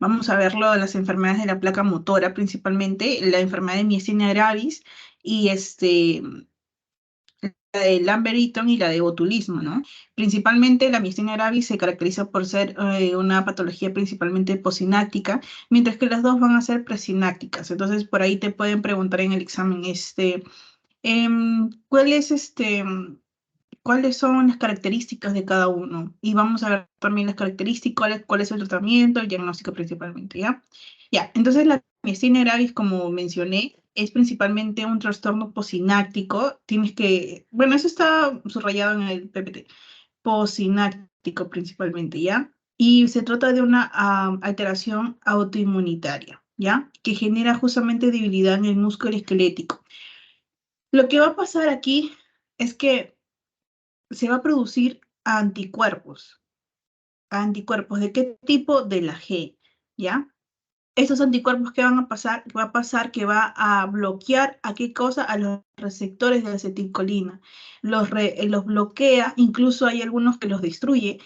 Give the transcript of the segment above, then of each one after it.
Vamos a verlo de las enfermedades de la placa motora, principalmente la enfermedad de miastenia gravis y la de Lambert-Eaton y la de botulismo, ¿no? Principalmente la miastenia gravis se caracteriza por ser una patología principalmente posináctica, mientras que las dos van a ser presinácticas. Entonces, por ahí te pueden preguntar en el examen, ¿cuál es cuáles son las características de cada uno? Y vamos a ver también las características, cuál es el tratamiento, el diagnóstico principalmente, ¿ya? Ya, entonces la miastenia gravis, como mencioné, es principalmente un trastorno posináctico. Tienes que, bueno, eso está subrayado en el PPT, posináctico principalmente, ¿ya? Y se trata de una alteración autoinmunitaria, ¿ya? Que genera justamente debilidad en el músculo esquelético. Lo que va a pasar aquí es que se va a producir anticuerpos. ¿Anticuerpos de qué tipo? De la G, ¿ya? Estos anticuerpos, ¿qué van a pasar? Va a pasar que va a bloquear ¿a qué cosa? A los receptores de acetilcolina. Los bloquea, incluso hay algunos que los destruye.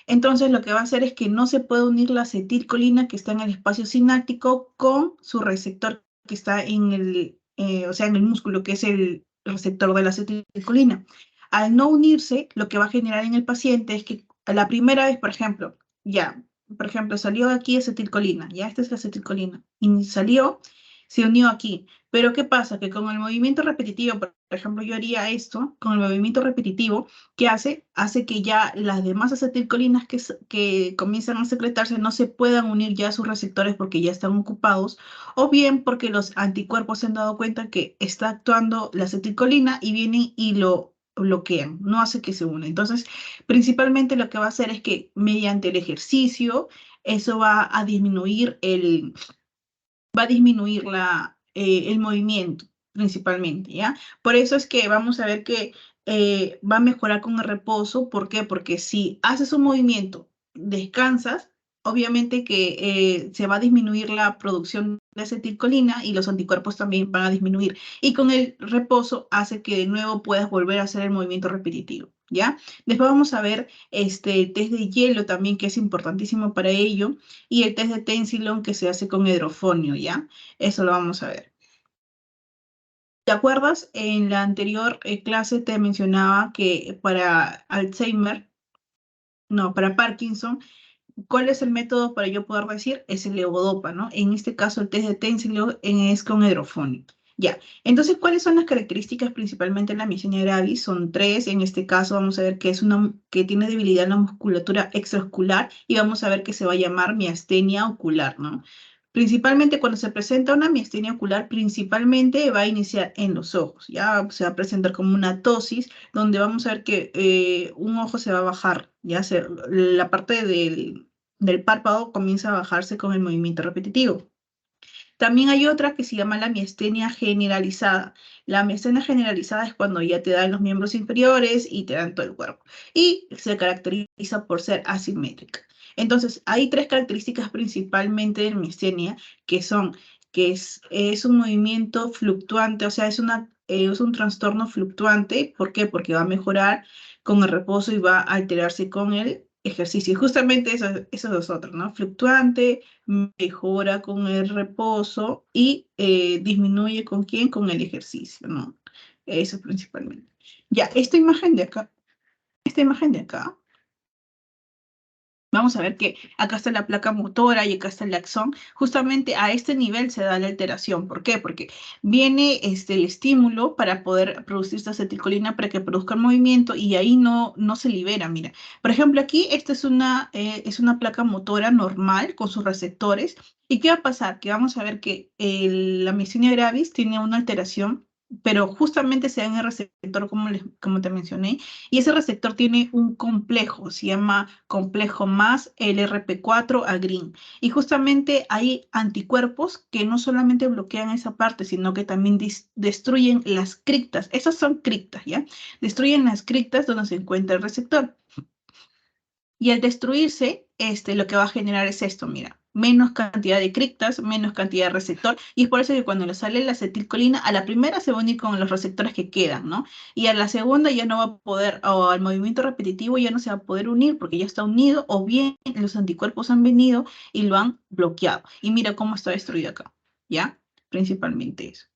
Entonces lo que va a hacer es que no se puede unir la acetilcolina que está en el espacio sináptico con su receptor que está o sea, en el músculo, que es el receptor de la acetilcolina. Al no unirse, lo que va a generar en el paciente es que la primera vez, por ejemplo, ya, por ejemplo, salió aquí acetilcolina, ya esta es la acetilcolina, y salió, se unió aquí. Pero ¿qué pasa? Que con el movimiento repetitivo, por ejemplo, yo haría esto, con el movimiento repetitivo, ¿qué hace? Hace que ya las demás acetilcolinas que comienzan a secretarse no se puedan unir ya a sus receptores porque ya están ocupados, o bien porque los anticuerpos se han dado cuenta que está actuando la acetilcolina y vienen y lo bloquean, no hace que se una. Entonces, principalmente lo que va a hacer es que mediante el ejercicio, eso va a disminuir el movimiento principalmente, ¿ya? Por eso es que vamos a ver que va a mejorar con el reposo. ¿Por qué? Porque si haces un movimiento, descansas, obviamente que se va a disminuir la producción de acetilcolina y los anticuerpos también van a disminuir. Y con el reposo hace que de nuevo puedas volver a hacer el movimiento repetitivo, ¿ya? Después vamos a ver el test de hielo también, que es importantísimo para ello, y el test de Tensilon que se hace con hidrofonio, ¿ya? Eso lo vamos a ver. ¿Te acuerdas? En la anterior clase te mencionaba que para Alzheimer, no, para Parkinson, ¿cuál es el método para yo poder decir? Es el levodopa, ¿no? En este caso, el test de Tensilon es con hidrofonio. Ya, entonces, ¿cuáles son las características principalmente de la miastenia gravis? Son tres. En este caso vamos a ver que que tiene debilidad en la musculatura extraoscular y vamos a ver que se va a llamar miastenia ocular, ¿no? Principalmente cuando se presenta una miastenia ocular, principalmente va a iniciar en los ojos, ya se va a presentar como una tosis, donde vamos a ver que un ojo se va a bajar, la parte del párpado comienza a bajarse con el movimiento repetitivo. También hay otra que se llama la miastenia generalizada. La miastenia generalizada es cuando ya te dan los miembros inferiores y te dan todo el cuerpo. Y se caracteriza por ser asimétrica. Entonces, hay tres características principalmente de la miastenia, que son que es un movimiento fluctuante, o sea, es un trastorno fluctuante. ¿Por qué? Porque va a mejorar con el reposo y va a alterarse con el ejercicio. Y justamente esos dos otros, ¿no? Fluctuante, mejora con el reposo y disminuye ¿con quién? Con el ejercicio, ¿no? Eso principalmente. Ya, esta imagen de acá, vamos a ver que acá está la placa motora y acá está el axón. Justamente a este nivel se da la alteración. ¿Por qué? Porque viene el estímulo para poder producir esta acetilcolina para que produzca el movimiento y ahí no se libera. Mira, por ejemplo, aquí esta es una placa motora normal con sus receptores. ¿Y qué va a pasar? Que vamos a ver que la miastenia gravis tiene una alteración, pero justamente se da en el receptor como te mencioné, y ese receptor tiene un complejo, se llama complejo más LRP4 agrin. Y justamente hay anticuerpos que no solamente bloquean esa parte, sino que también destruyen las criptas. Esas son criptas, ¿ya? Destruyen las criptas donde se encuentra el receptor. Y al destruirse, lo que va a generar es esto, mira. menos cantidad de criptas, menos cantidad de receptor, y es por eso que cuando le sale la acetilcolina, a la primera se va a unir con los receptores que quedan, ¿no? Y a la segunda ya no va a poder, o al movimiento repetitivo ya no se va a poder unir porque ya está unido, o bien los anticuerpos han venido y lo han bloqueado. Y mira cómo está destruido acá, ¿ya? Principalmente eso.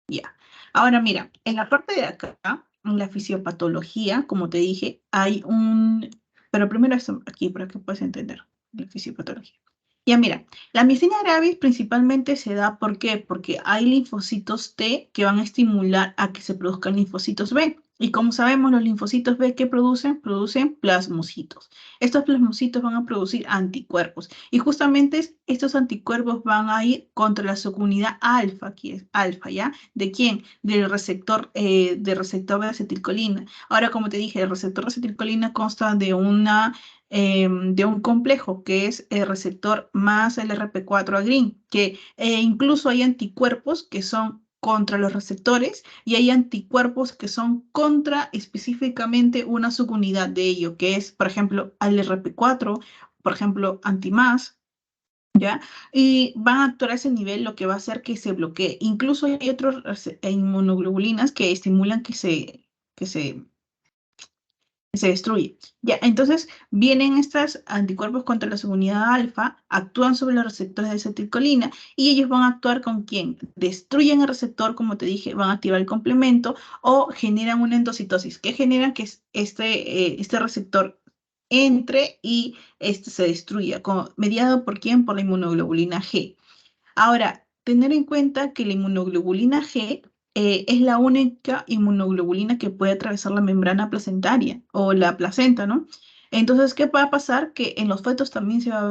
Ya. Ahora mira, en la parte de acá, en la fisiopatología, como te dije, hay un... Pero primero esto aquí para que puedas entender la fisiopatología. Ya mira, la miastenia gravis principalmente se da, ¿por qué? Porque hay linfocitos T que van a estimular a que se produzcan linfocitos B. Y como sabemos, los linfocitos B, ¿qué producen? Producen plasmocitos. Estos plasmocitos van a producir anticuerpos. Y justamente estos anticuerpos van a ir contra la subunidad alfa, que es alfa, ¿ya? ¿De quién? Del receptor de acetilcolina. Ahora, como te dije, el receptor de acetilcolina consta de un complejo que es el receptor más el RP4 agrin, que incluso hay anticuerpos que son contra los receptores y hay anticuerpos que son contra específicamente una subunidad de ello, que es, por ejemplo, al RP4, por ejemplo, antimás, ¿ya? Y van a actuar a ese nivel, lo que va a hacer que se bloquee. Incluso hay otras inmunoglobulinas que estimulan que se destruye. Ya, entonces vienen estos anticuerpos contra la subunidad alfa, actúan sobre los receptores de acetilcolina y ellos van a actuar con quién? Destruyen el receptor, como te dije, van a activar el complemento o generan una endocitosis, que generan que este receptor entre y este se destruya, mediado por quién? Por la inmunoglobulina G. Ahora, tener en cuenta que la inmunoglobulina G es la única inmunoglobulina que puede atravesar la membrana placentaria o la placenta, ¿no? Entonces, ¿qué va a pasar? Que en los fetos también se va a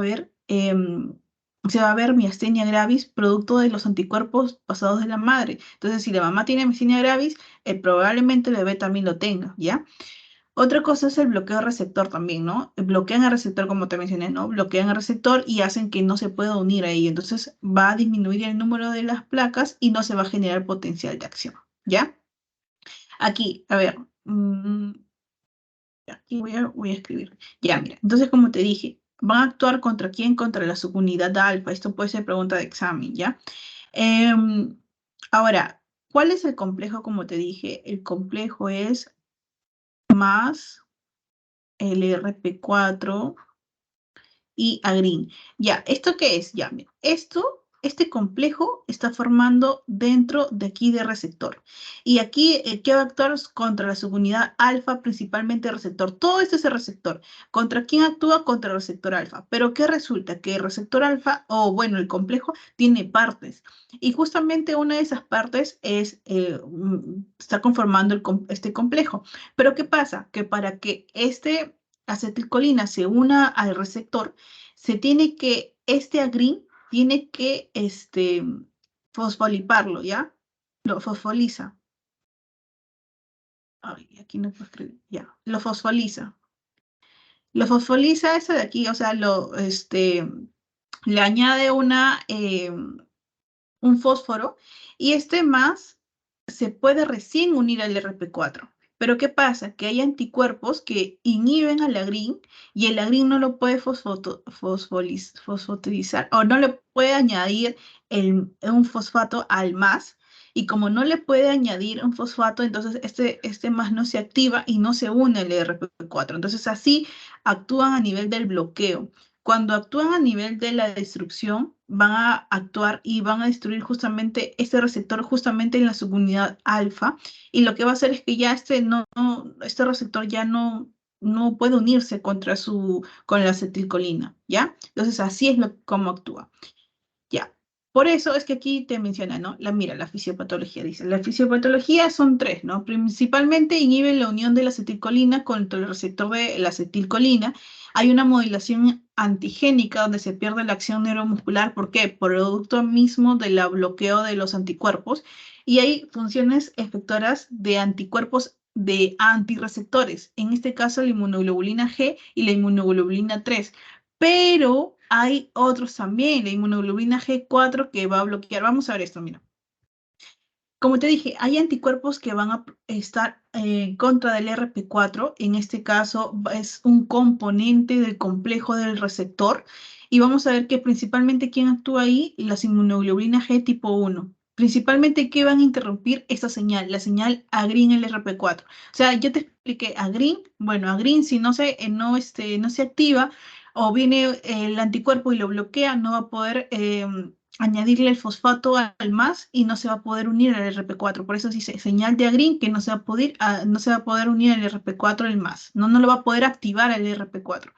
ver miastenia gravis producto de los anticuerpos pasados de la madre. Entonces, si la mamá tiene miastenia gravis, probablemente el bebé también lo tenga, ¿ya? Otra cosa es el bloqueo receptor también, ¿no? Bloquean el receptor, como te mencioné, ¿no? Bloquean el receptor y hacen que no se pueda unir a ello. Entonces va a disminuir el número de las placas y no se va a generar potencial de acción, ¿ya? Aquí, a ver, aquí voy a escribir. Ya, mira. Entonces, como te dije, van a actuar contra quién? Contra la subunidad alfa. Esto puede ser pregunta de examen, ¿ya? Em, ahora, ¿cuál es el complejo? Como te dije, el complejo es más el RP4 y agrin. Ya, ¿esto qué es? Ya, mira, este complejo está formando dentro de aquí de receptor. Y aquí, ¿qué va a actuar contra la subunidad alfa, principalmente receptor? Todo esto es el receptor. ¿Contra quién actúa? Contra el receptor alfa. Pero ¿qué resulta? Que el receptor alfa, o bueno, el complejo, tiene partes. Y justamente una de esas partes está conformando este complejo. Pero ¿qué pasa? Que para que acetilcolina se una al receptor, este agrin tiene que fosfoliparlo, ¿ya? Lo fosfoliza. Ay, aquí no puedo escribir, ya. Lo fosfoliza. Lo fosfoliza eso de aquí, o sea, le añade un fósforo y este más se puede recién unir al RP4. Pero ¿qué pasa? Que hay anticuerpos que inhiben al agrin y el agrin no lo puede fosfotilizar o no le puede añadir un fosfato al más. Y como no le puede añadir un fosfato, entonces este más no se activa y no se une al RP4. Entonces así actúan a nivel del bloqueo. Cuando actúan a nivel de la destrucción, van a actuar y van a destruir justamente este receptor justamente en la subunidad alfa. Y lo que va a hacer es que ya este receptor ya no puede unirse con la acetilcolina, ¿ya? Entonces así es como actúa. Ya. Por eso es que aquí te menciona, ¿no? Mira, la fisiopatología dice. La fisiopatología son tres, ¿no? Principalmente inhiben la unión de la acetilcolina contra el receptor de la acetilcolina. Hay una modulación antigénica donde se pierde la acción neuromuscular. ¿Por qué? Producto mismo del bloqueo de los anticuerpos. Y hay funciones efectoras de anticuerpos de antirreceptores. En este caso, la inmunoglobulina G y la inmunoglobulina 3. Pero hay otros también, la inmunoglobulina G4 que va a bloquear. Vamos a ver esto, mira. Como te dije, hay anticuerpos que van a estar en contra del RP4. En este caso es un componente del complejo del receptor. Y vamos a ver que principalmente quién actúa ahí, las inmunoglobulinas G tipo 1. Principalmente, ¿qué van a interrumpir esta señal? La señal agrin LRP4. O sea, yo te expliqué agrin. Bueno, agrin si no se activa o viene el anticuerpo y lo bloquea, no va a poder añadirle el fosfato al más y no se va a poder unir al RP4. Por eso dice señal de agrin que no se va a poder unir al RP4 el más. No lo va a poder activar al RP4.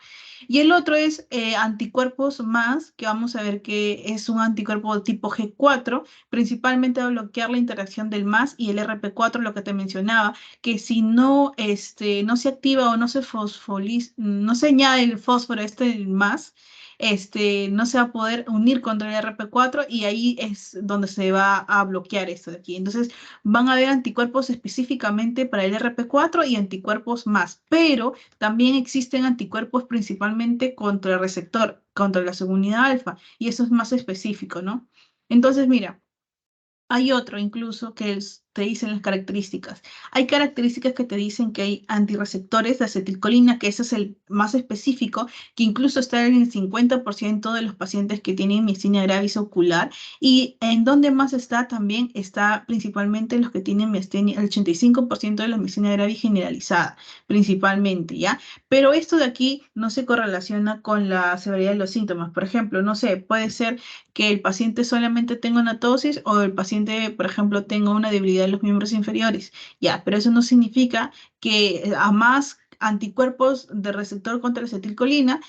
Y el otro es anticuerpos más, que vamos a ver que es un anticuerpo tipo G4, principalmente va a bloquear la interacción del más y el RP4, lo que te mencionaba, que si no se activa o no se no se añade el fósforo más, no se va a poder unir contra el RP4 y ahí es donde se va a bloquear esto de aquí. Entonces van a haber anticuerpos específicamente para el RP4 y anticuerpos más, pero también existen anticuerpos principalmente contra el receptor, contra la subunidad alfa, y eso es más específico, ¿no? Entonces, mira, hay otro incluso te dicen las características. Hay características que te dicen que hay antirreceptores de acetilcolina, que ese es el más específico, que incluso está en el 50% de los pacientes que tienen miastenia gravis ocular. Y en donde más está también está principalmente en los que tienen miastenia, el 85% de la miastenia gravis generalizada, principalmente, ¿ya? Pero esto de aquí no se correlaciona con la severidad de los síntomas. Por ejemplo, no sé, puede ser que el paciente solamente tenga una tosis o el paciente, por ejemplo, tenga una debilidad de los miembros inferiores. Ya, pero eso no significa que a más anticuerpos de receptor contra la acetilcolina,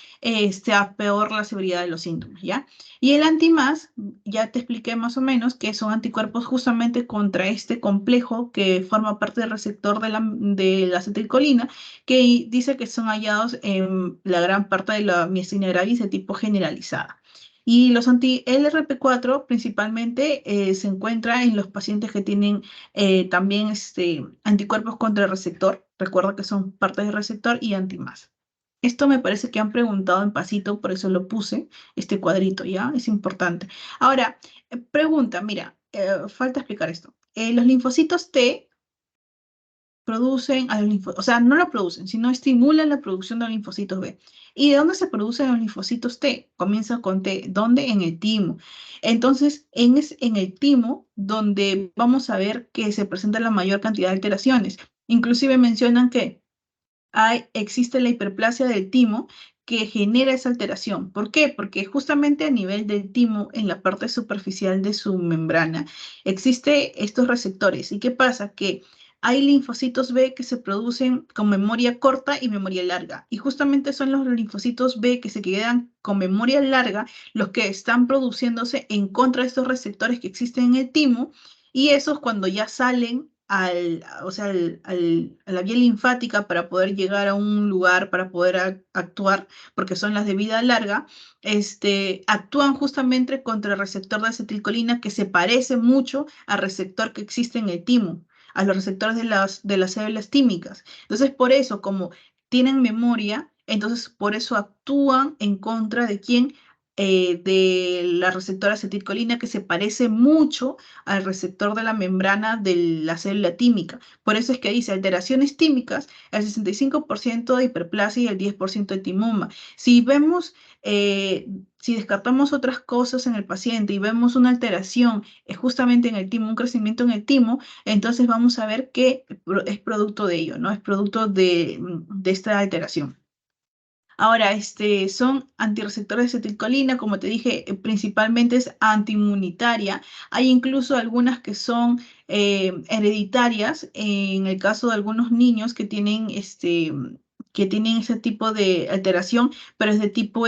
sea peor la severidad de los síntomas, ¿ya? Y el antimás, ya te expliqué más o menos que son anticuerpos justamente contra este complejo que forma parte del receptor de la acetilcolina, que dice que son hallados en la gran parte de la miastenia gravis de tipo generalizada. Y los anti-LRP4 principalmente se encuentra en los pacientes que tienen también anticuerpos contra el receptor. Recuerda que son parte del receptor y antimás. Esto me parece que han preguntado en pasito, por eso lo puse, este cuadrito, ¿ya? Es importante. Ahora, pregunta, mira, falta explicar esto. Los linfocitos T producen a los linfocitos, o sea, no lo producen, sino estimulan la producción de los linfocitos B. ¿Y de dónde se producen los linfocitos T? Comienza con T. ¿Dónde? En el timo. Entonces, en el timo donde vamos a ver que se presenta la mayor cantidad de alteraciones. Inclusive mencionan que existe la hiperplasia del timo que genera esa alteración. ¿Por qué? Porque justamente a nivel del timo, en la parte superficial de su membrana, existe estos receptores. ¿Y qué pasa? Que hay linfocitos B que se producen con memoria corta y memoria larga. Y justamente son los linfocitos B que se quedan con memoria larga los que están produciéndose en contra de estos receptores que existen en el timo. Y esos cuando ya salen o sea, a la vía linfática para poder llegar a un lugar, para poder actuar, porque son las de vida larga, actúan justamente contra el receptor de acetilcolina que se parece mucho al receptor que existe en el timo, a los receptores de las células tímicas. Entonces, por eso, como tienen memoria, entonces por eso actúan en contra de quién, de la receptora acetilcolina que se parece mucho al receptor de la membrana de la célula tímica. Por eso es que dice alteraciones tímicas, el 65% de hiperplasia y el 10% de timoma. Si vemos, si descartamos otras cosas en el paciente y vemos una alteración justamente en el timo, un crecimiento en el timo, entonces vamos a ver que es producto de ello, ¿no? Es producto de esta alteración. Ahora, son antirreceptores de acetilcolina, como te dije, principalmente es antiinmunitaria. Hay incluso algunas que son hereditarias, en el caso de algunos niños que tienen ese tipo de alteración, pero es de tipo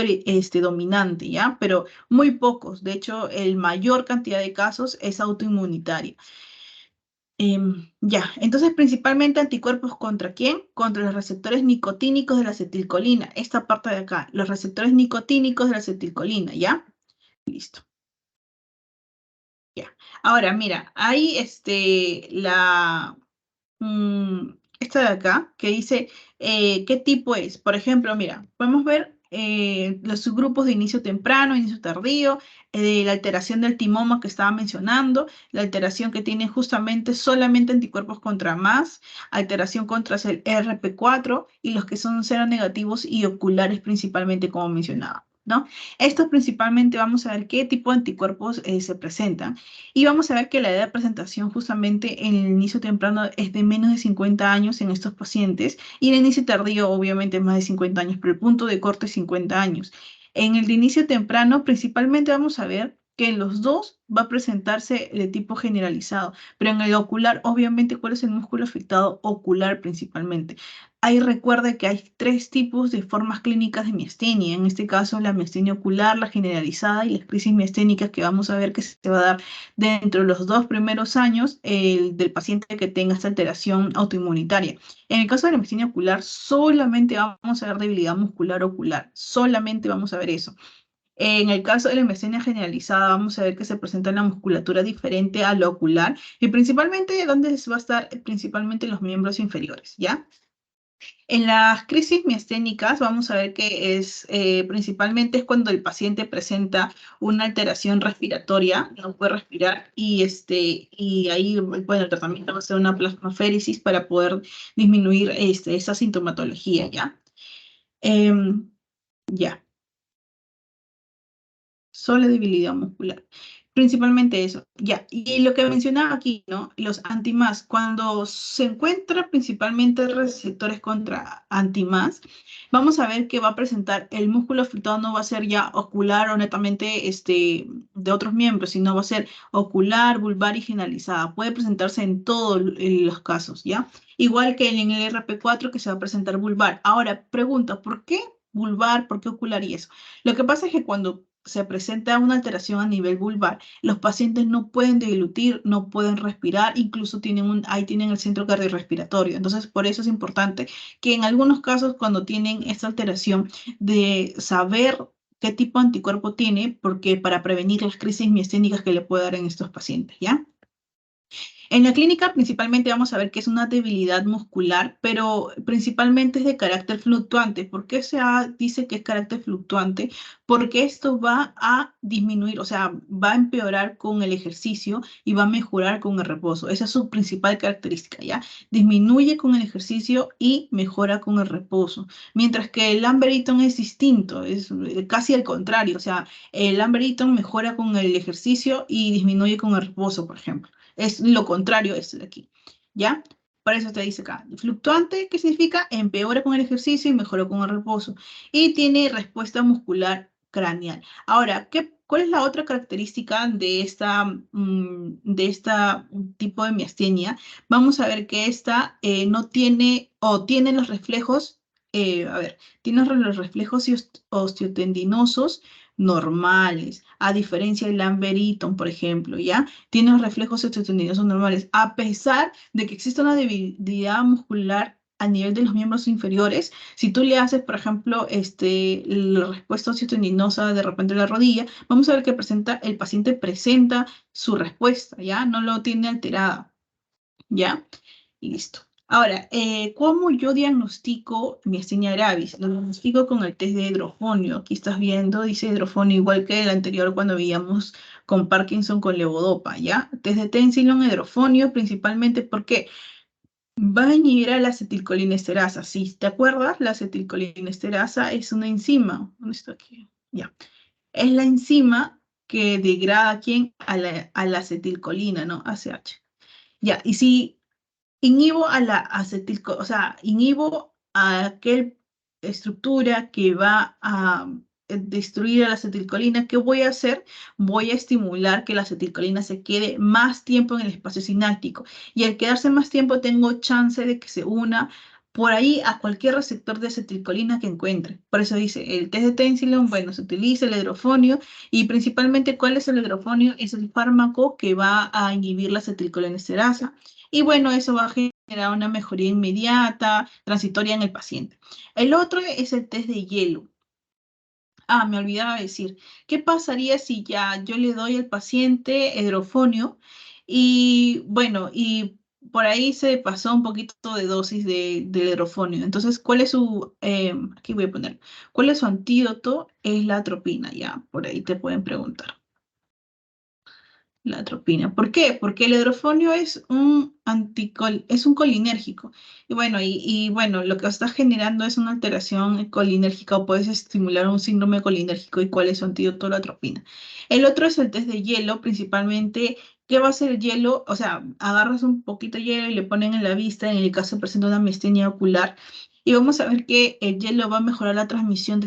dominante, ¿ya? Pero muy pocos. De hecho, el mayor cantidad de casos es autoinmunitaria. Ya, entonces principalmente anticuerpos ¿contra quién? Contra los receptores nicotínicos de la acetilcolina. Esta parte de acá, los receptores nicotínicos de la acetilcolina, ¿ya? Listo, ya. Ahora, mira, hay esta de acá que dice qué tipo es. Por ejemplo, mira, podemos ver los subgrupos de inicio temprano, inicio tardío, la alteración del timoma que estaba mencionando, la alteración que tiene justamente solamente anticuerpos contra más, alteración contra el RP4 y los que son seronegativos y oculares principalmente, como mencionaba, ¿no? Estos principalmente vamos a ver qué tipo de anticuerpos se presentan y vamos a ver que la edad de presentación justamente en el inicio temprano es de menos de 50 años en estos pacientes y en el inicio tardío obviamente más de 50 años, pero el punto de corte es 50 años. En el de inicio temprano principalmente vamos a ver que en los dos va a presentarse de tipo generalizado, pero en el ocular, obviamente, ¿cuál es el músculo afectado? Ocular principalmente. Ahí recuerda que hay tres tipos de formas clínicas de miastenia, en este caso la miastenia ocular, la generalizada y las crisis miasténicas que vamos a ver que se va a dar dentro de los 2 primeros años del paciente que tenga esta alteración autoinmunitaria. En el caso de la miastenia ocular, solamente vamos a ver debilidad muscular ocular, solamente vamos a ver eso. En el caso de la miastenia generalizada, vamos a ver que se presenta la musculatura diferente a la ocular y principalmente donde va a estar principalmente los miembros inferiores, ¿ya? En las crisis miasténicas vamos a ver que es principalmente es cuando el paciente presenta una alteración respiratoria, no puede respirar y ahí bueno, el tratamiento va a ser una plasmaféresis para poder disminuir esa sintomatología, ¿ya? Em, ya. Solo debilidad muscular. Principalmente eso, ya. Y lo que mencionaba aquí, ¿no? Los antimás, cuando se encuentra principalmente receptores contra antimás, vamos a ver que va a presentar el músculo afectado, no va a ser ya ocular o netamente de otros miembros, sino va a ser ocular, vulvar y generalizada. Puede presentarse en todos los casos, ¿ya? Igual que en el RP4 que se va a presentar vulvar. Ahora, pregunta, ¿por qué vulvar? ¿Por qué ocular y eso? Lo que pasa es que cuando se presenta una alteración a nivel vulvar, los pacientes no pueden deglutir, no pueden respirar, incluso ahí tienen el centro cardiorrespiratorio. Entonces, por eso es importante que en algunos casos, cuando tienen esta alteración, de saber qué tipo de anticuerpo tiene, porque para prevenir las crisis miasténicas que le puede dar en estos pacientes, ¿ya? En la clínica principalmente vamos a ver que es una debilidad muscular, pero principalmente es de carácter fluctuante. ¿Por qué dice que es carácter fluctuante? Porque esto va a disminuir, o sea, va a empeorar con el ejercicio y va a mejorar con el reposo. Esa es su principal característica, ¿ya? Disminuye con el ejercicio y mejora con el reposo. Mientras que el Lambert Eaton es distinto, es casi al contrario, o sea, el Lambert Eaton mejora con el ejercicio y disminuye con el reposo, por ejemplo. Es lo contrario esto de aquí, ¿ya? Por eso te dice acá, fluctuante, ¿qué significa? Empeora con el ejercicio y mejora con el reposo. Y tiene respuesta muscular craneal. Ahora, ¿cuál es la otra característica de esta tipo de miastenia? Vamos a ver que esta no tiene, o tiene los reflejos, tiene los reflejos osteotendinosos normales, a diferencia del Lambert-Eaton, por ejemplo, ¿ya? Tiene los reflejos osteotendinosos normales, a pesar de que existe una debilidad muscular a nivel de los miembros inferiores. Si tú le haces, por ejemplo, la respuesta osteotendinosa de repente en la rodilla, vamos a ver que el paciente presenta su respuesta, ¿ya? No lo tiene alterada, ¿ya? Y listo. Ahora, ¿cómo yo diagnostico miastenia gravis? Lo diagnostico con el test de hidrofonio. Aquí estás viendo, dice hidrofonio, igual que el anterior cuando veíamos con Parkinson con levodopa, ¿ya? Test de Tensilon, hidrofonio, principalmente porque va a inhibir a la acetilcolinesterasa. Si te acuerdas, la acetilcolinesterasa es una enzima. ¿Dónde está aquí? Ya. Es la enzima que degrada a quién? A la acetilcolina, ¿no? ACH. Ya, y si inhibo a la o sea, inhibo a aquella estructura que va a destruir a la acetilcolina. ¿Qué voy a hacer? Voy a estimular que la acetilcolina se quede más tiempo en el espacio sináptico. Y al quedarse más tiempo, tengo chance de que se una por ahí a cualquier receptor de acetilcolina que encuentre. Por eso dice, el test de Tensilon, bueno, se utiliza el hidrofonio y principalmente, ¿cuál es el hidrofonio? Es el fármaco que va a inhibir la acetilcolinesterasa. Y bueno, eso va a generar una mejoría inmediata, transitoria en el paciente. El otro es el test de hielo. Ah, me olvidaba decir, ¿qué pasaría si ya yo le doy al paciente hidrofonio y bueno, y por ahí se pasó un poquito de dosis de hidrofonio. Entonces, ¿cuál es su, aquí voy a poner, cuál es su antídoto? Es la atropina, ya, por ahí te pueden preguntar. La atropina. ¿Por qué? Porque el hidrofonio es un colinérgico. Y bueno, lo que está generando es una alteración colinérgica o puedes estimular un síndrome colinérgico y cuál es su antídoto, la atropina. El otro es el test de hielo, principalmente. ¿Qué va a hacer el hielo? O sea, agarras un poquito de hielo y le ponen en la vista, en el caso presenta una miastenia ocular. Y vamos a ver que el hielo va a mejorar la transmisión de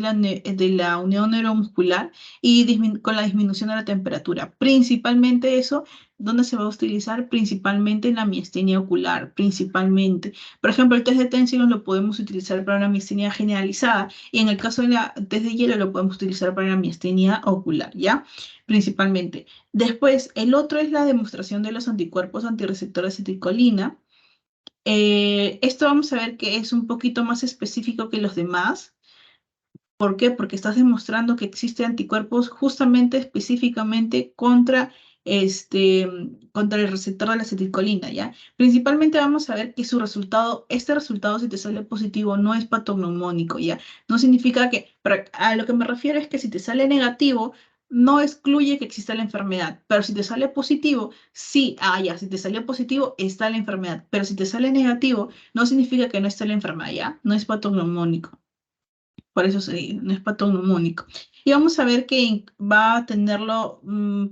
la unión neuromuscular y con la disminución de la temperatura. Principalmente eso, ¿dónde se va a utilizar? Principalmente en la miastenia ocular, principalmente. Por ejemplo, el test de Tension lo podemos utilizar para una miastenia generalizada y en el caso del test de hielo lo podemos utilizar para la miastenia ocular, ¿ya? Principalmente. Después, el otro es la demostración de los anticuerpos antirreceptores de acetilcolina. Esto vamos a ver que es un poquito más específico que los demás. ¿Por qué? Porque estás demostrando que existen anticuerpos justamente, específicamente contra el receptor de la acetilcolina, ¿ya? Principalmente vamos a ver que este resultado, si te sale positivo, no es patognomónico, ¿ya? No significa que, pero a lo que me refiero es que si te sale negativo, no excluye que exista la enfermedad, pero si te sale positivo, sí, ya, si te salió positivo, está la enfermedad, pero si te sale negativo, no significa que no esté la enfermedad, ¿ya? No es patognomónico. Por eso no es patognomónico. Y vamos a ver que va a tenerlo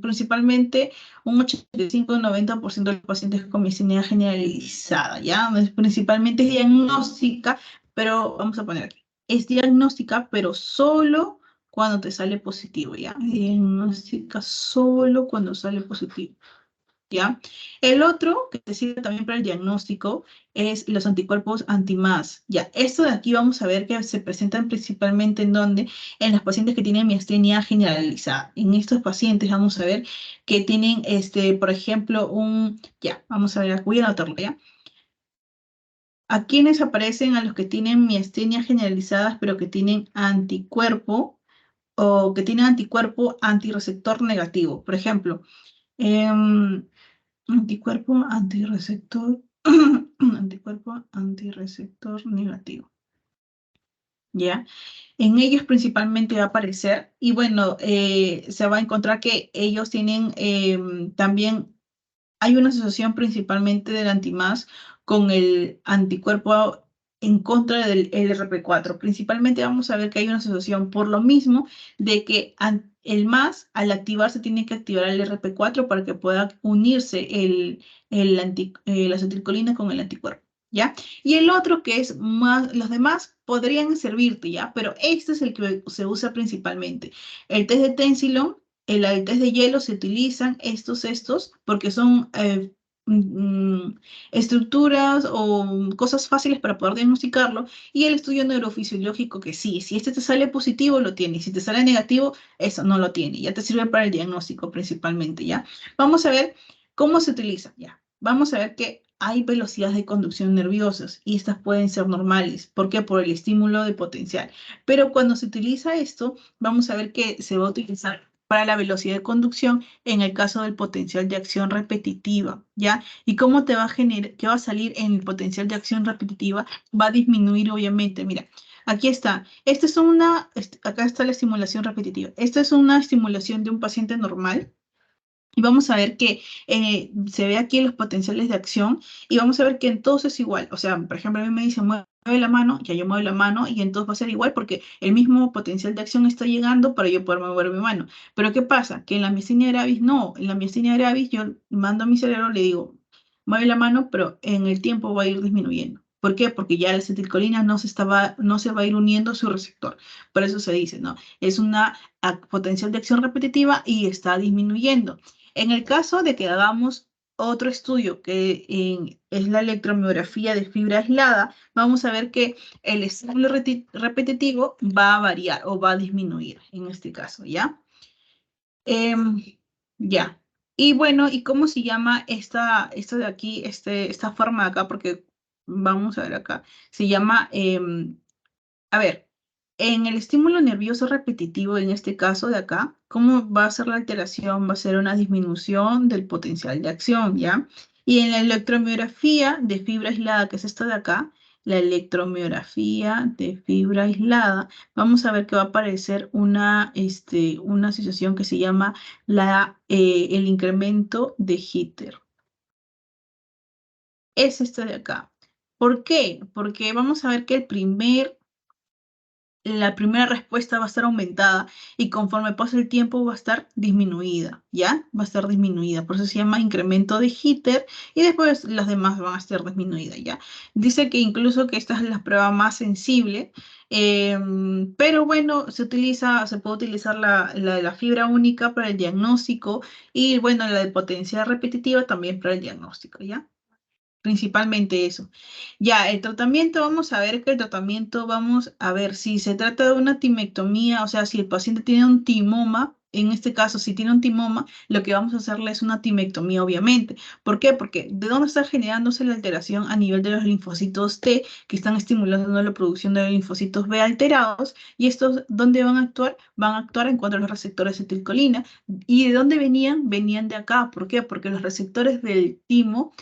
principalmente un 85-90% de los pacientes con miastenia generalizada, ¿ya? Principalmente es diagnóstica, pero vamos a poner aquí, es diagnóstica, pero solo cuando te sale positivo, ¿ya? Diagnóstica solo cuando sale positivo. ¿Ya? El otro que te sirve también para el diagnóstico es los anticuerpos anti-MAS. Ya, esto de aquí vamos a ver que se presentan principalmente en donde, en los pacientes que tienen miastenia generalizada. En estos pacientes vamos a ver que tienen, por ejemplo, ya, vamos a ver, voy a anotarlo, ¿ya? ¿A quiénes aparecen? A los que tienen miastenia generalizadas, pero que tienen anticuerpo o que tienen anticuerpo antirreceptor negativo. Por ejemplo, em, anticuerpo antirreceptor, anticuerpo antirreceptor negativo. ¿Ya? En ellos principalmente va a aparecer, y bueno, se va a encontrar que ellos tienen también, hay una asociación principalmente del antimás con el anticuerpo en contra del LRP4. Principalmente vamos a ver que hay una asociación por lo mismo de que el MAS al activarse tiene que activar el LRP4 para que pueda unirse la acetilcolina con el anticuerpo. ¿Ya? Y el otro que es más, los demás podrían servirte, ¿ya? Pero este es el que se usa principalmente. El test de Tensilon, el test de hielo se utilizan estos, porque son estructuras o cosas fáciles para poder diagnosticarlo. Y el estudio neurofisiológico que sí, si este te sale positivo, lo tiene. Y si te sale negativo, eso no lo tiene. Ya te sirve para el diagnóstico principalmente, ¿ya? Vamos a ver cómo se utiliza, ¿ya? Vamos a ver que hay velocidades de conducción nerviosas y estas pueden ser normales. ¿Por qué? Por el estímulo de potencial. Pero cuando se utiliza esto, vamos a ver que se va a utilizar para la velocidad de conducción en el caso del potencial de acción repetitiva, ¿ya? ¿Y cómo te va a generar, qué va a salir en el potencial de acción repetitiva? Va a disminuir, obviamente. Mira, aquí está. Acá está la estimulación repetitiva. Esta es una estimulación de un paciente normal. Y vamos a ver que se ve aquí los potenciales de acción y vamos a ver que entonces es igual. O sea, por ejemplo, a mí me dicen mueve la mano, ya yo muevo la mano y entonces va a ser igual porque el mismo potencial de acción está llegando para yo poder mover mi mano. Pero ¿qué pasa? Que en la miastenia gravis no. En la miastenia gravis yo mando a mi cerebro, le digo, mueve la mano, pero en el tiempo va a ir disminuyendo. ¿Por qué? Porque ya la acetilcolina no se va a ir uniendo a su receptor. Por eso se dice, ¿no? Es una potencial de acción repetitiva y está disminuyendo. En el caso de que hagamos otro estudio que es la electromiografía de fibra aislada, vamos a ver que el estímulo repetitivo va a variar o va a disminuir en este caso, ¿ya? Em, ya. Y bueno, ¿y cómo se llama esta de aquí, esta forma de acá? Porque vamos a ver acá. Se llama a ver, en el estímulo nervioso repetitivo, en este caso de acá, ¿cómo va a ser la alteración? Va a ser una disminución del potencial de acción, ¿ya? Y en la electromiografía de fibra aislada, que es esta de acá, la electromiografía de fibra aislada, vamos a ver que va a aparecer una asociación que se llama el incremento de Jitter. Es este de acá. ¿Por qué? Porque vamos a ver que la primera respuesta va a estar aumentada y conforme pasa el tiempo va a estar disminuida, ¿ya? Va a estar disminuida, por eso se llama incremento de Jitter y después las demás van a estar disminuidas, ¿ya? Dice que incluso que esta es la prueba más sensible, pero bueno, se puede utilizar la fibra única para el diagnóstico y bueno, la de potencia repetitiva también para el diagnóstico, ¿ya? Principalmente eso. Ya, el tratamiento, vamos a ver que el tratamiento, vamos a ver si se trata de una timectomía, o sea, si el paciente tiene un timoma, en este caso, si tiene un timoma, lo que vamos a hacerle es una timectomía, obviamente. ¿Por qué? Porque ¿de dónde está generándose la alteración a nivel de los linfocitos T, que están estimulando la producción de los linfocitos B alterados? ¿Y estos dónde van a actuar? Van a actuar en cuanto a los receptores de acetilcolina. ¿Y de dónde venían? Venían de acá. ¿Por qué? Porque los receptores del timo,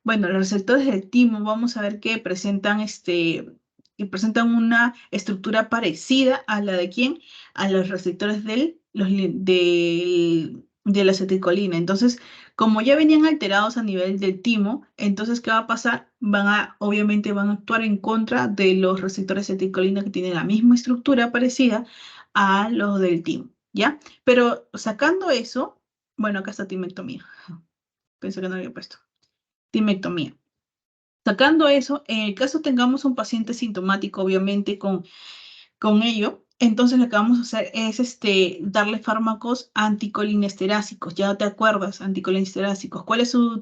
bueno, los receptores del timo, vamos a ver que presentan una estructura parecida a la de quién, a los receptores de la acetilcolina. Entonces, como ya venían alterados a nivel del timo, entonces, ¿qué va a pasar? Obviamente van a actuar en contra de los receptores de acetilcolina que tienen la misma estructura parecida a los del timo, ¿ya? Pero sacando eso, bueno, acá está timectomía. Pensé que no había puesto timectomía. Sacando eso, en el caso tengamos un paciente sintomático, obviamente, con ello, entonces lo que vamos a hacer es darle fármacos anticolinesterácicos. Ya te acuerdas, anticolinesterácicos. ¿Cuál es su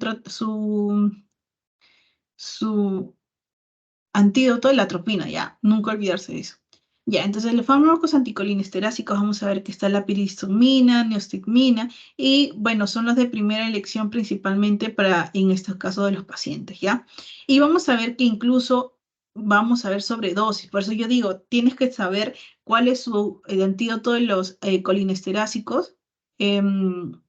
antídoto? La atropina, ya. Nunca olvidarse de eso. Ya, entonces los fármacos anticolinesterácicos, vamos a ver que está la piristumina, neostigmina, y bueno, son los de primera elección principalmente en estos casos de los pacientes, ¿ya? Y vamos a ver que incluso vamos a ver sobredosis, por eso yo digo, tienes que saber cuál es el antídoto de los colinesterácicos, em,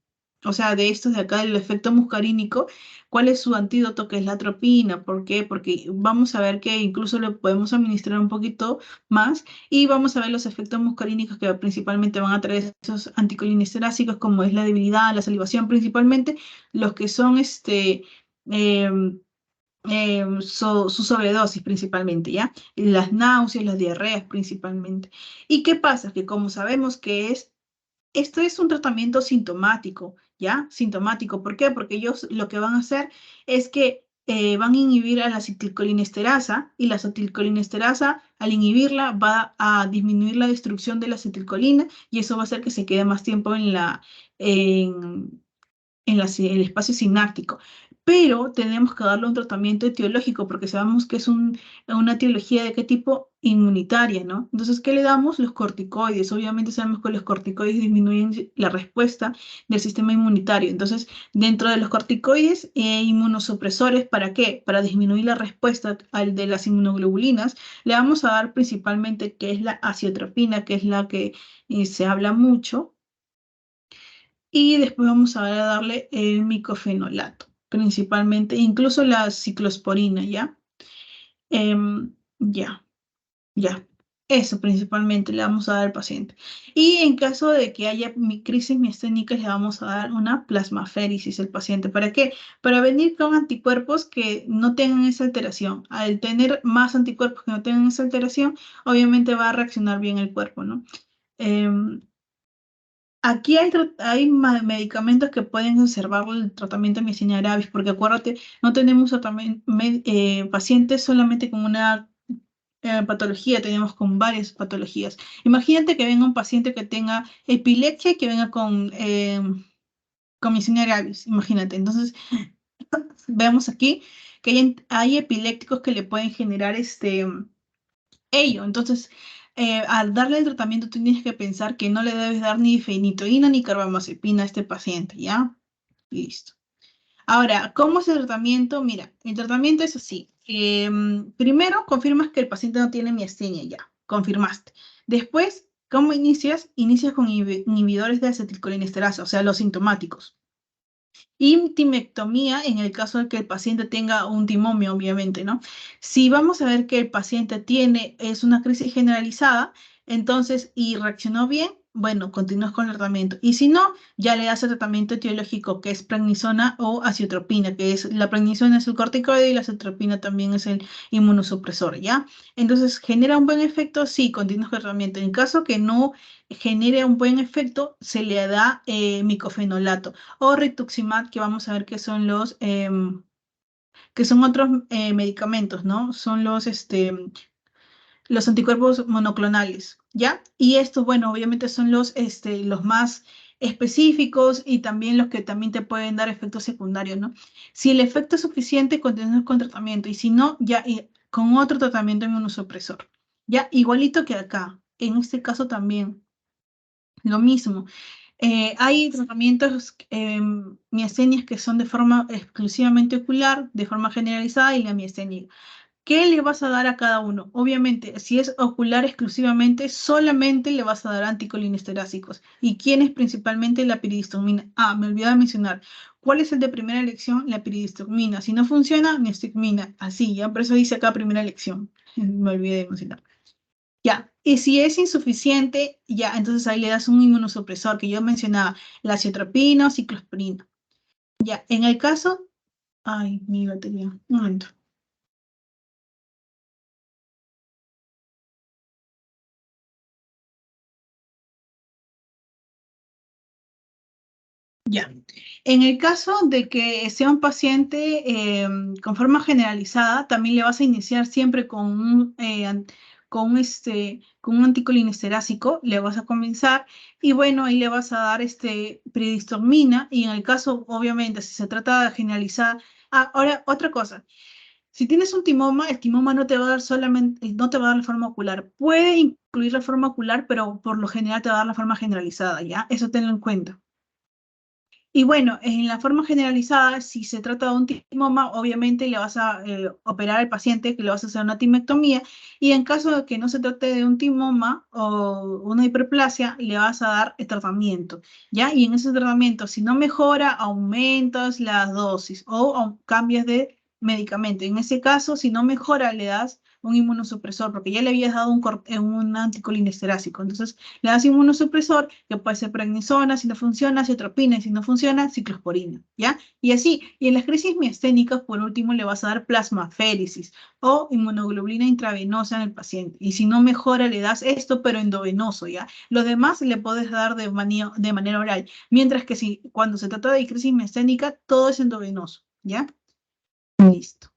o sea, de estos de acá, el efecto muscarínico, cuál es su antídoto, que es la atropina. ¿Por qué? Porque vamos a ver que incluso le podemos administrar un poquito más y vamos a ver los efectos muscarínicos que principalmente van a traer esos anticolinesterácicos, como es la debilidad, la salivación, principalmente los que son em, su sobredosis principalmente, ¿ya? Las náuseas, las diarreas principalmente. ¿Y qué pasa? Que como sabemos que esto es un tratamiento sintomático, ¿ya? Sintomático. ¿Por qué? Porque ellos lo que van a hacer es que van a inhibir a la acetilcolinesterasa y la acetilcolinesterasa, al inhibirla, va a disminuir la destrucción de la acetilcolina y eso va a hacer que se quede más tiempo en, el espacio sináptico. Pero tenemos que darle un tratamiento etiológico porque sabemos que es una etiología de qué tipo inmunitaria, ¿no? Entonces, ¿qué le damos? Los corticoides. Obviamente sabemos que los corticoides disminuyen la respuesta del sistema inmunitario. Entonces, dentro de los corticoides inmunosupresores, ¿para qué? Para disminuir la respuesta al de las inmunoglobulinas, le vamos a dar principalmente que es la aciotropina, que es la que se habla mucho, y después vamos a darle el micofenolato, principalmente, incluso la ciclosporina, ¿ya? Ya, ya. Eso principalmente le vamos a dar al paciente. Y en caso de que haya crisis miasténicas, le vamos a dar una plasmaféresis al paciente. ¿Para qué? Para venir con anticuerpos que no tengan esa alteración. Al tener más anticuerpos que no tengan esa alteración, obviamente va a reaccionar bien el cuerpo, ¿no? Em, Aquí hay medicamentos que pueden conservar el tratamiento de miastenia gravis, porque acuérdate, no tenemos pacientes solamente con una patología, tenemos con varias patologías. Imagínate que venga un paciente que tenga epilepsia y que venga con miastenia gravis, imagínate. Entonces, vemos aquí que hay epilépticos que le pueden generar ello. Entonces, al darle el tratamiento, tú tienes que pensar que no le debes dar ni fenitoína ni carbamazepina a este paciente, ¿ya? Listo. Ahora, ¿cómo es el tratamiento? Mira, el tratamiento es así. Primero, confirmas que el paciente no tiene miastenia, ya. Confirmaste. Después, ¿cómo inicias? Inicias con inhibidores de acetilcolinesterasa, o sea, los sintomáticos. Y timectomía en el caso de que el paciente tenga un timomio, obviamente, ¿no? Si vamos a ver que el paciente es una crisis generalizada, entonces, y reaccionó bien, bueno, continúas con el tratamiento. Y si no, ya le das el tratamiento etiológico, que es prednisona o acitropina, que es, la prednisona es el corticoide y la acitropina también es el inmunosupresor, ¿ya? Entonces, ¿genera un buen efecto? Sí, continúas con el tratamiento. En caso que no genere un buen efecto, se le da micofenolato o rituximab, que vamos a ver que son que son otros medicamentos, ¿no? Son los anticuerpos monoclonales, ¿ya? Y estos, bueno, obviamente son los más específicos y también los que también te pueden dar efectos secundarios, ¿no? Si el efecto es suficiente, continúas con tratamiento y si no, ya con otro tratamiento inmunosupresor, ¿ya? Igualito que acá, en este caso también, lo mismo. Hay tratamientos miastenias que son de forma exclusivamente ocular, de forma generalizada y la miastenia. ¿Qué le vas a dar a cada uno? Obviamente, si es ocular exclusivamente, solamente le vas a dar anticolinesterácicos. ¿Y quién es principalmente la piridistomina? Ah, me olvidé de mencionar. ¿Cuál es el de primera elección? La piridistomina. Si no funciona, nifstigmina. Así, ya, por eso dice acá primera elección. Me olvidé de mencionar. Ya, y si es insuficiente, ya, entonces ahí le das un inmunosupresor que yo mencionaba, la aciatropina o ciclosporina. Ya, en el caso, ay, mi batería, un momento. Ya, en el caso de que sea un paciente con forma generalizada, también le vas a iniciar siempre con un anticolinesterásico, le vas a comenzar y bueno, ahí le vas a dar piridistomina y en el caso, obviamente, si se trata de generalizada, ahora otra cosa. Si tienes un timoma, el timoma no te va a dar solamente, no te va a dar la forma ocular. Puede incluir la forma ocular, pero por lo general te va a dar la forma generalizada, ¿ya? Eso tenlo en cuenta. Y bueno, en la forma generalizada, si se trata de un timoma, obviamente le vas a operar al paciente, que le vas a hacer una timectomía, y en caso de que no se trate de un timoma o una hiperplasia, le vas a dar el tratamiento, ¿ya? Y en ese tratamiento, si no mejora, aumentas las dosis o cambias de medicamento. En ese caso, si no mejora, le das un inmunosupresor, porque ya le habías dado un anticolinesterásico. Entonces, le das inmunosupresor, que puede ser prednisona, si no funciona, citropina, y si no funciona, ciclosporina, ¿ya? Y así, y en las crisis miasténicas, por último, le vas a dar plasmaféresis o inmunoglobulina intravenosa en el paciente. Y si no mejora, le das esto, pero endovenoso, ¿ya? Lo demás le puedes dar de manera oral, mientras que si cuando se trata de crisis miasténica, todo es endovenoso, ¿ya? Listo.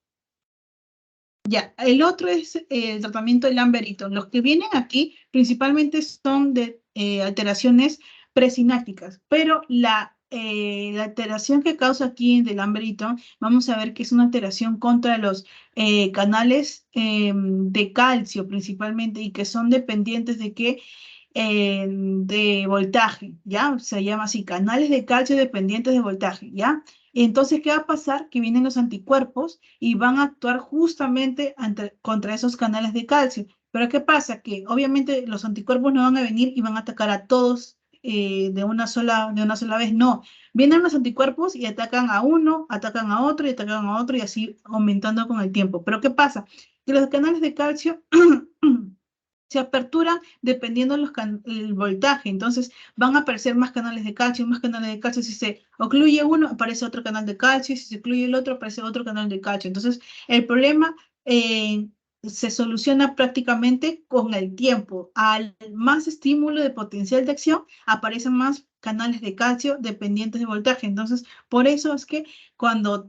Ya, el otro es el tratamiento de Lamberito. Los que vienen aquí principalmente son de alteraciones presinápticas, pero la alteración que causa aquí de Lamberito, vamos a ver que es una alteración contra los canales de calcio principalmente y que son dependientes de qué de voltaje, ¿ya? Se llama así, canales de calcio dependientes de voltaje, ¿ya? Entonces, ¿qué va a pasar? Que vienen los anticuerpos y van a actuar justamente contra esos canales de calcio. Pero ¿qué pasa? Que obviamente los anticuerpos no van a venir y van a atacar a todos de una sola vez. No, vienen los anticuerpos y atacan a uno, atacan a otro y atacan a otro y así aumentando con el tiempo. Pero ¿qué pasa? Que los canales de calcio se aperturan dependiendo el voltaje. Entonces van a aparecer más canales de calcio, más canales de calcio. Si se ocluye uno, aparece otro canal de calcio. Si se ocluye el otro, aparece otro canal de calcio. Entonces el problema se soluciona prácticamente con el tiempo. Al más estímulo de potencial de acción, aparecen más canales de calcio dependientes de voltaje. Entonces, por eso es que cuando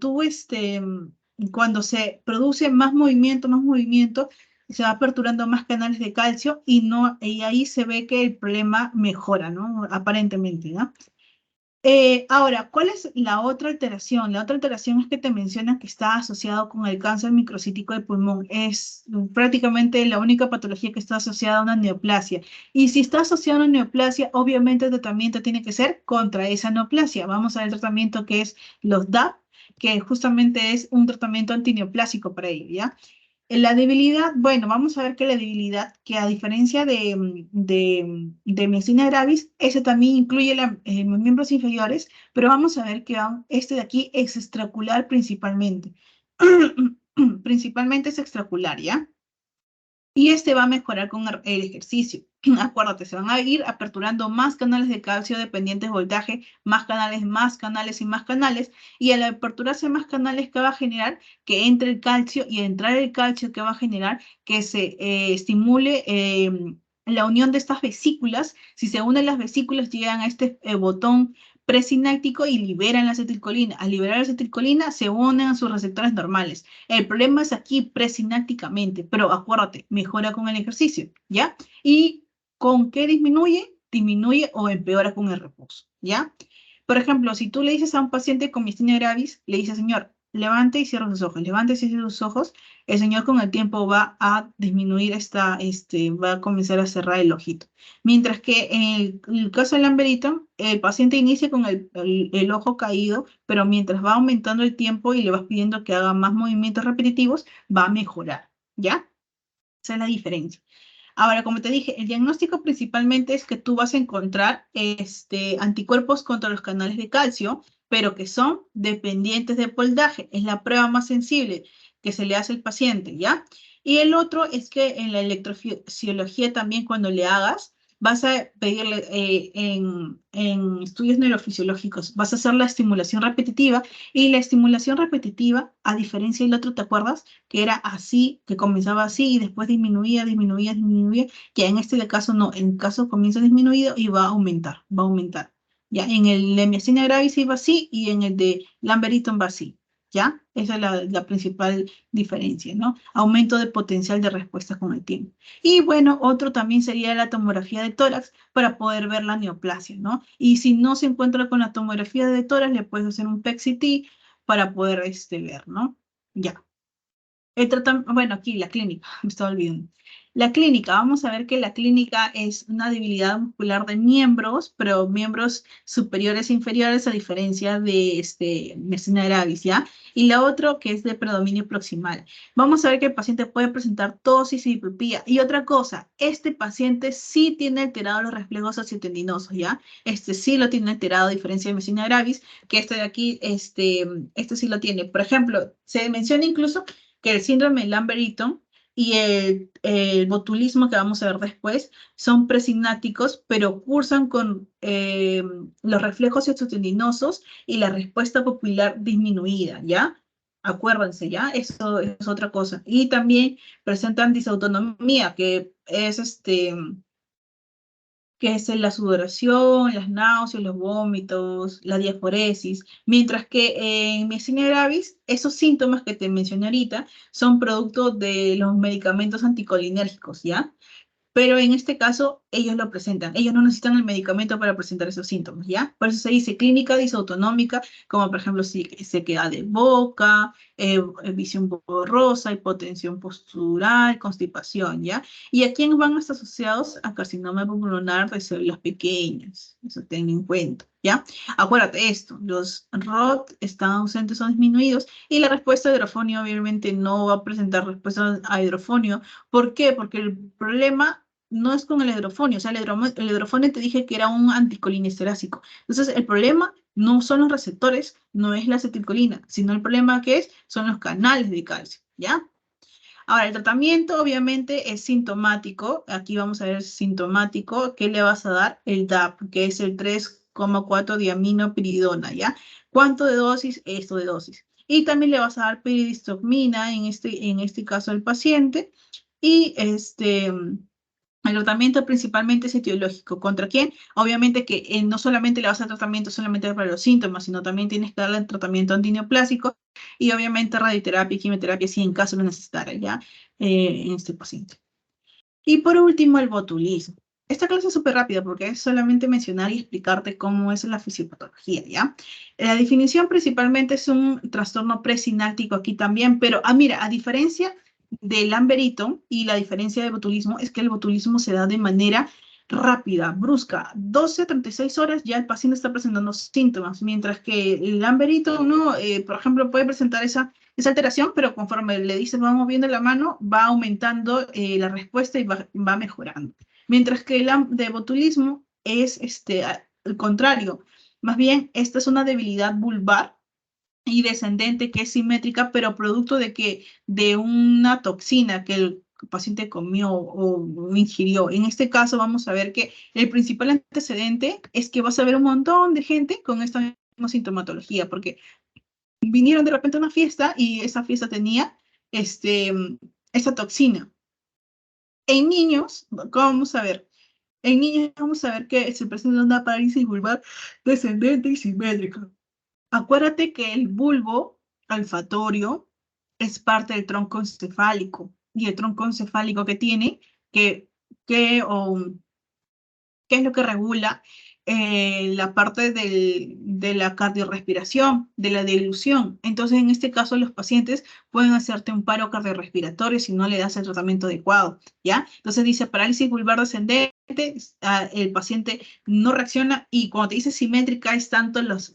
cuando se produce más movimiento, se va aperturando más canales de calcio y, no, y ahí se ve que el problema mejora, ¿no? Aparentemente, ¿no? Ahora, ¿cuál es la otra alteración? La otra alteración es que te mencionan que está asociado con el cáncer microcítico del pulmón. Es prácticamente la única patología que está asociada a una neoplasia. Y si está asociada a una neoplasia, obviamente el tratamiento tiene que ser contra esa neoplasia. Vamos a ver el tratamiento que es los DAP, que justamente es un tratamiento antineoplásico para ello, ¿ya? La debilidad, bueno, vamos a ver que la debilidad, que a diferencia de myasthenia gravis, ese también incluye los miembros inferiores, pero vamos a ver que este de aquí es extraocular principalmente. Principalmente es extraocular, ¿ya? Y este va a mejorar con el ejercicio. Acuérdate, se van a ir aperturando más canales de calcio dependientes de voltaje, más canales y más canales. Y al aperturarse más canales, ¿qué va a generar? Que entre el calcio y al entrar el calcio, ¿qué va a generar? Que se estimule la unión de estas vesículas. Si se unen las vesículas, llegan a este botón presináptico y liberan la acetilcolina. Al liberar la acetilcolina, se unen a sus receptores normales. El problema es aquí presinápticamente, pero acuérdate, mejora con el ejercicio, ¿ya? ¿Y con qué disminuye? Disminuye o empeora con el reposo, ¿ya? Por ejemplo, si tú le dices a un paciente con miastenia gravis, le dices, señor, levante y cierra sus ojos, levante y cierra sus ojos, el señor con el tiempo va a disminuir va a comenzar a cerrar el ojito. Mientras que en el caso del Lamberito, el paciente inicia con el ojo caído, pero mientras va aumentando el tiempo y le vas pidiendo que haga más movimientos repetitivos, va a mejorar, ¿ya? Esa es la diferencia. Ahora, como te dije, el diagnóstico principalmente es que tú vas a encontrar anticuerpos contra los canales de calcio, pero que son dependientes de poldaje. Es la prueba más sensible que se le hace al paciente, ¿ya? Y el otro es que en la electrofisiología también cuando le hagas, vas a pedirle en estudios neurofisiológicos, vas a hacer la estimulación repetitiva y la estimulación repetitiva, a diferencia del otro, ¿te acuerdas? Que era así, que comenzaba así y después disminuía, disminuía, disminuía, que en este caso no, en el caso comienza disminuido y va a aumentar, va a aumentar. Ya, en el de miastenia gravis iba así y en el de Lamberton va así, ¿ya? Esa es la principal diferencia, ¿no? Aumento de potencial de respuesta con el tiempo. Y bueno, otro también sería la tomografía de tórax para poder ver la neoplasia, ¿no? Y si no se encuentra con la tomografía de tórax, le puedes hacer un PET-CT para poder ver, ¿no? Ya. El tratamiento, bueno, aquí la clínica, me estaba olvidando. La clínica, vamos a ver que la clínica es una debilidad muscular de miembros, pero miembros superiores e inferiores a diferencia de myasthenia gravis, ¿ya? Y la otra que es de predominio proximal. Vamos a ver que el paciente puede presentar tosis y diplopía. Y otra cosa, este paciente sí tiene alterados los reflejos osteotendinosos, ¿ya? Este sí lo tiene alterado a diferencia de myasthenia gravis, que este de aquí, este sí lo tiene. Por ejemplo, se menciona incluso que el síndrome de Lambert-Eaton y el botulismo que vamos a ver después son presignáticos, pero cursan con los reflejos osteotendinosos y la respuesta pupilar disminuida, ¿ya? Acuérdense, ¿ya? Eso es otra cosa. Y también presentan disautonomía, que es la sudoración, las náuseas, los vómitos, la diaforesis, mientras que en myasthenia gravis, esos síntomas que te mencioné ahorita son producto de los medicamentos anticolinérgicos, ¿ya? Pero en este caso, ellos lo presentan. Ellos no necesitan el medicamento para presentar esos síntomas, ¿ya? Por eso se dice clínica disautonómica, como por ejemplo si sequedad de boca, visión borrosa, hipotensión postural, constipación, ¿ya? ¿Y a quién van estos asociados? A carcinoma pulmonar de células pequeñas. Eso ten en cuenta, ¿ya? Acuérdate esto, los ROT están ausentes o disminuidos y la respuesta de hidrofonio obviamente no va a presentar respuesta a hidrofonio. ¿Por qué? Porque el problema no es con el hidrofonio, o sea, el hidrofonio te dije que era un anticolinesterásico. Entonces, el problema no son los receptores, no es la acetilcolina, sino el problema que son los canales de calcio, ¿ya? Ahora, el tratamiento obviamente es sintomático. Aquí vamos a ver sintomático. ¿Qué le vas a dar? El DAP, que es el 3,4 diaminopiridona, ¿ya? ¿Cuánto de dosis? Esto de dosis. Y también le vas a dar piridistomina en este caso al paciente. Y el tratamiento principalmente es etiológico. ¿Contra quién? Obviamente que no solamente le vas a dar tratamiento solamente para los síntomas, sino también tienes que darle tratamiento antineoplásico y obviamente radioterapia y quimioterapia si en caso lo necesitara ya en este paciente. Y por último, el botulismo. Esta clase es súper rápida porque es solamente mencionar y explicarte cómo es la fisiopatología, ¿ya? La definición principalmente es un trastorno presináptico aquí también, pero, mira, a diferencia del Lamberito y la diferencia del botulismo es que el botulismo se da de manera rápida, brusca, 12 a 36 horas ya el paciente está presentando síntomas, mientras que el Amberito, ¿no? Por ejemplo, puede presentar esa alteración, pero conforme le dices, va moviendo la mano, va aumentando la respuesta y va mejorando. Mientras que el de botulismo es al contrario, más bien esta es una debilidad vulvar y descendente que es simétrica, pero producto de que de una toxina que el paciente comió o ingirió. En este caso vamos a ver que el principal antecedente es que vas a ver un montón de gente con esta misma sintomatología, porque vinieron de repente a una fiesta y esa fiesta tenía esa toxina. En niños, vamos a ver, en niños vamos a ver que se presenta una parálisis vulvar descendente y simétrica. Acuérdate que el bulbo olfatorio es parte del tronco encefálico y el tronco encefálico que tiene, que, que, o, ¿qué es lo que regula la parte de la cardiorrespiración, de la dilución? Entonces, en este caso, los pacientes pueden hacerte un paro cardiorrespiratorio si no le das el tratamiento adecuado, ¿ya? Entonces dice parálisis vulvar descendente, el paciente no reacciona y cuando te dice simétrica es tanto los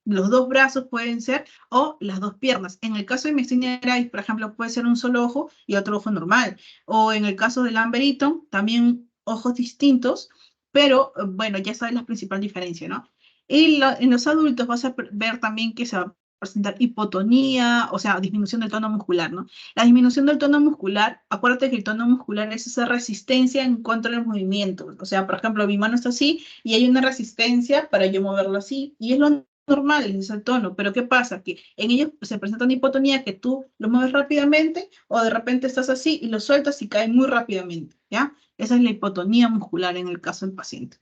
dos brazos pueden ser o las dos piernas. En el caso de miastenia gravis, por ejemplo, puede ser un solo ojo y otro ojo normal. O en el caso del Lambert-Eaton, también ojos distintos, pero bueno, ya sabes la principal diferencia, ¿no? Y en los adultos vas a ver también que se va a presentar hipotonía, o sea, disminución del tono muscular, ¿no? La disminución del tono muscular, acuérdate que el tono muscular es esa resistencia en contra de los movimientos. O sea, por ejemplo, mi mano está así y hay una resistencia para yo moverlo así, y es lo normal, es el tono, pero ¿qué pasa? Que en ellos se presenta una hipotonía que tú lo mueves rápidamente o de repente estás así y lo sueltas y cae muy rápidamente, ¿ya? Esa es la hipotonía muscular en el caso del paciente.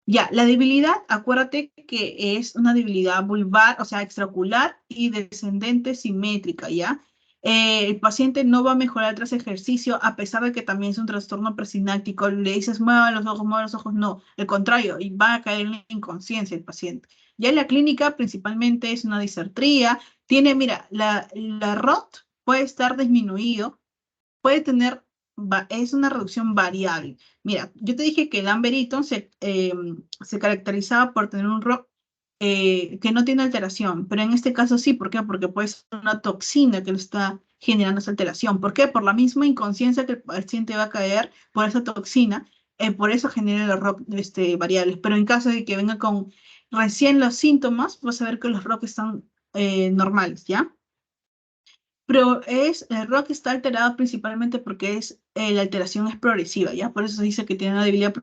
Ya, la debilidad, acuérdate que es una debilidad vulvar, o sea, extraocular y descendente simétrica, ¿ya? El paciente no va a mejorar tras ejercicio, a pesar de que también es un trastorno presináptico. Le dices, mueve los ojos, no. Al contrario, y va a caer en la inconsciencia el paciente. Ya en la clínica, principalmente es una disartría. Tiene, mira, la ROT puede estar disminuido, puede tener, es una reducción variable. Mira, yo te dije que el Amber-Eaton se caracterizaba por tener un ROC que no tiene alteración, pero en este caso sí, ¿por qué? Porque puede ser una toxina que lo está generando esa alteración. ¿Por qué? Por la misma inconsciencia que el paciente va a caer por esa toxina, por eso genera los ROC variables. Pero en caso de que venga con recién los síntomas, vas a ver que los ROC están normales, ¿ya? Pero el rock está alterado principalmente porque la alteración es progresiva, ¿ya? Por eso se dice que tiene una debilidad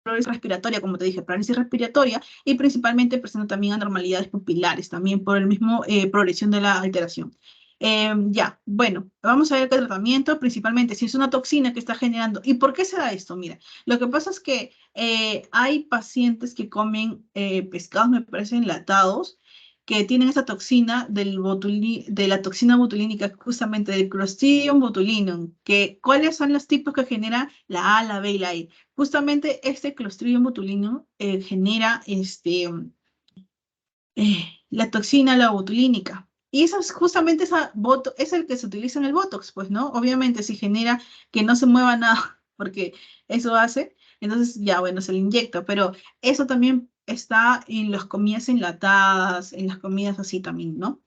respiratoria, como te dije, parálisis respiratoria, y principalmente presenta también anormalidades pupilares, también por el mismo progresión de la alteración. Ya, bueno, vamos a ver qué tratamiento, principalmente si es una toxina que está generando. ¿Y por qué se da esto? Mira, lo que pasa es que hay pacientes que comen pescados, me parece, enlatados, que tienen esa toxina de la toxina botulínica, justamente del Clostridium botulinum, que ¿cuáles son los tipos que genera la A, la B y la E? Justamente este Clostridium botulinum genera la toxina, la botulínica. Y esa es justamente es el que se utiliza en el Botox, pues, ¿no? Obviamente si genera que no se mueva nada, porque eso hace, entonces ya, bueno, se le inyecta, pero eso también está en las comidas enlatadas, en las comidas así también, ¿no?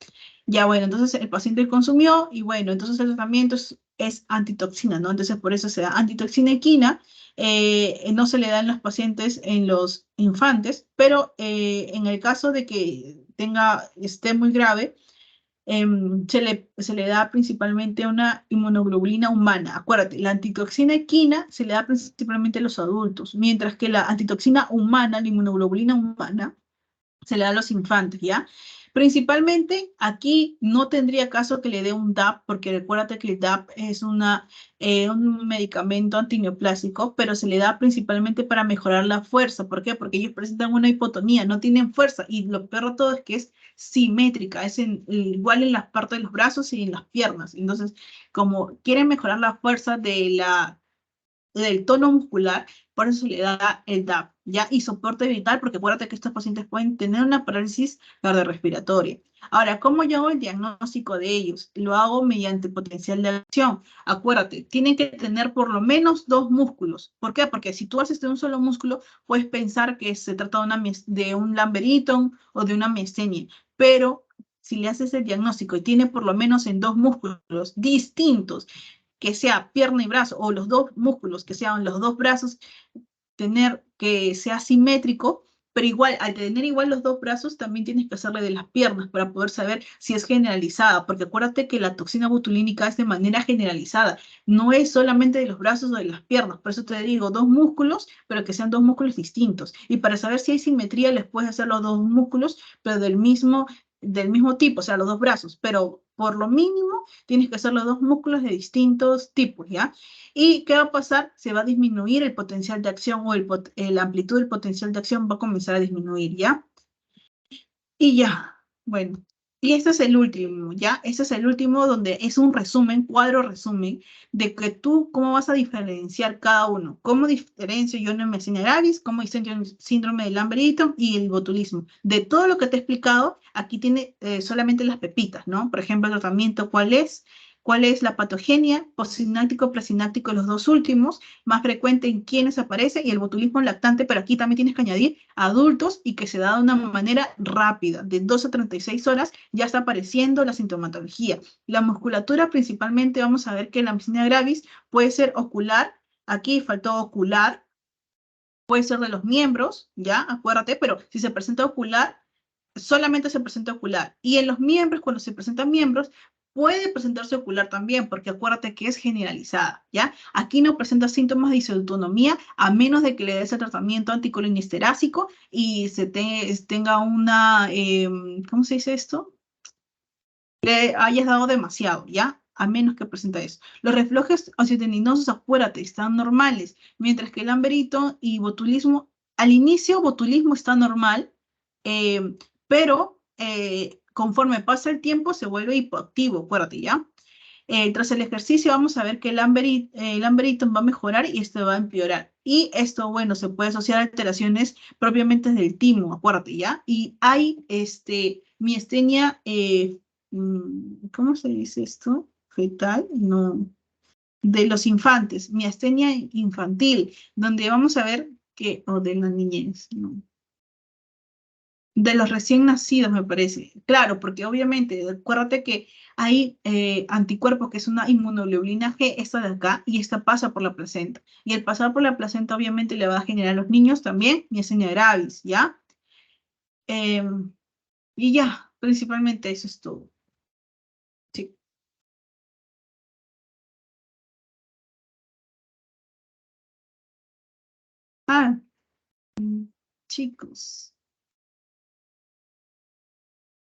Ya, bueno, entonces el paciente consumió y bueno, entonces el tratamiento es antitoxina, ¿no? Entonces por eso se da antitoxina equina, no se le da en los pacientes, en los infantes, pero en el caso de que esté muy grave, se le da principalmente una inmunoglobulina humana. Acuérdate, la antitoxina equina se le da principalmente a los adultos, mientras que la antitoxina humana, la inmunoglobulina humana, se le da a los infantes, ¿ya? Principalmente aquí no tendría caso que le dé un DAP, porque recuérdate que el DAP es un medicamento antineoplásico, pero se le da principalmente para mejorar la fuerza. ¿Por qué? Porque ellos presentan una hipotonía, no tienen fuerza, y lo peor de todo es que es simétrica, es igual en las partes de los brazos y en las piernas. Entonces, como quieren mejorar la fuerza del tono muscular, por eso se le da el DAP, ¿ya? Y soporte vital, porque acuérdate que estos pacientes pueden tener una parálisis cardiorrespiratoria. Ahora, ¿cómo yo hago el diagnóstico de ellos? Lo hago mediante potencial de acción. Acuérdate, tienen que tener por lo menos dos músculos. ¿Por qué? Porque si tú haces de un solo músculo, puedes pensar que se trata de un Lamber-Eaton o de una miastenia, pero si le haces el diagnóstico y tiene por lo menos en dos músculos distintos, que sea pierna y brazo, o los dos músculos, que sean los dos brazos, tener que sea simétrico, pero igual, al tener igual los dos brazos, también tienes que hacerle de las piernas para poder saber si es generalizada, porque acuérdate que la toxina botulínica es de manera generalizada, no es solamente de los brazos o de las piernas, por eso te digo, dos músculos, pero que sean dos músculos distintos. Y para saber si hay simetría, les puedes hacer los dos músculos, pero del mismo tipo, o sea, los dos brazos, pero por lo mínimo tienes que hacer los dos músculos de distintos tipos, ¿ya? ¿Y qué va a pasar? Se va a disminuir el potencial de acción o la amplitud del potencial de acción va a comenzar a disminuir, ¿ya? Y ya, bueno. Y este es el último, ¿ya? Este es el último donde es un resumen, cuadro resumen, de que tú cómo vas a diferenciar cada uno. ¿Cómo diferencio yo una myasthenia gravis? ¿Cómo diferencio el síndrome de Lambert-Eaton y el botulismo? De todo lo que te he explicado, aquí tiene solamente las pepitas, ¿no? Por ejemplo, el tratamiento, ¿cuál es? ¿Cuál es la patogenia? Postsináptico, presináptico, los dos últimos, más frecuente en quienes aparece, y el botulismo lactante, pero aquí también tienes que añadir adultos y que se da de una manera rápida, de 2 a 36 horas ya está apareciendo la sintomatología. La musculatura principalmente vamos a ver que la myasthenia gravis puede ser ocular, aquí faltó ocular, puede ser de los miembros, ya, acuérdate, pero si se presenta ocular, solamente se presenta ocular. Y en los miembros, cuando se presentan miembros, puede presentarse ocular también, porque acuérdate que es generalizada, ¿ya? Aquí no presenta síntomas de disautonomía, a menos de que le des el tratamiento anticolinesterásico y tenga una, ¿cómo se dice esto? Le hayas dado demasiado, ¿ya? A menos que presenta eso. Los reflejos osteoteninosos, acuérdate, están normales, mientras que el lamberito y botulismo, al inicio botulismo está normal, pero conforme pasa el tiempo se vuelve hipoactivo, acuérdate, ¿ya? Tras el ejercicio vamos a ver que el Lamberito va a mejorar y esto va a empeorar. Y esto, bueno, se puede asociar a alteraciones propiamente del timo, acuérdate, ¿ya? Y hay miastenia, ¿cómo se dice esto? Fetal, no, de los infantes, miastenia infantil, donde vamos a ver que, o de la niñez, no, de los recién nacidos, me parece. Claro, porque obviamente, acuérdate que hay anticuerpos, que es una inmunoglobulina G, esta de acá, y esta pasa por la placenta. Y el pasar por la placenta, obviamente, le va a generar a los niños también miastenia gravis, ¿ya? Y ya, principalmente eso es todo. Sí. Ah, chicos.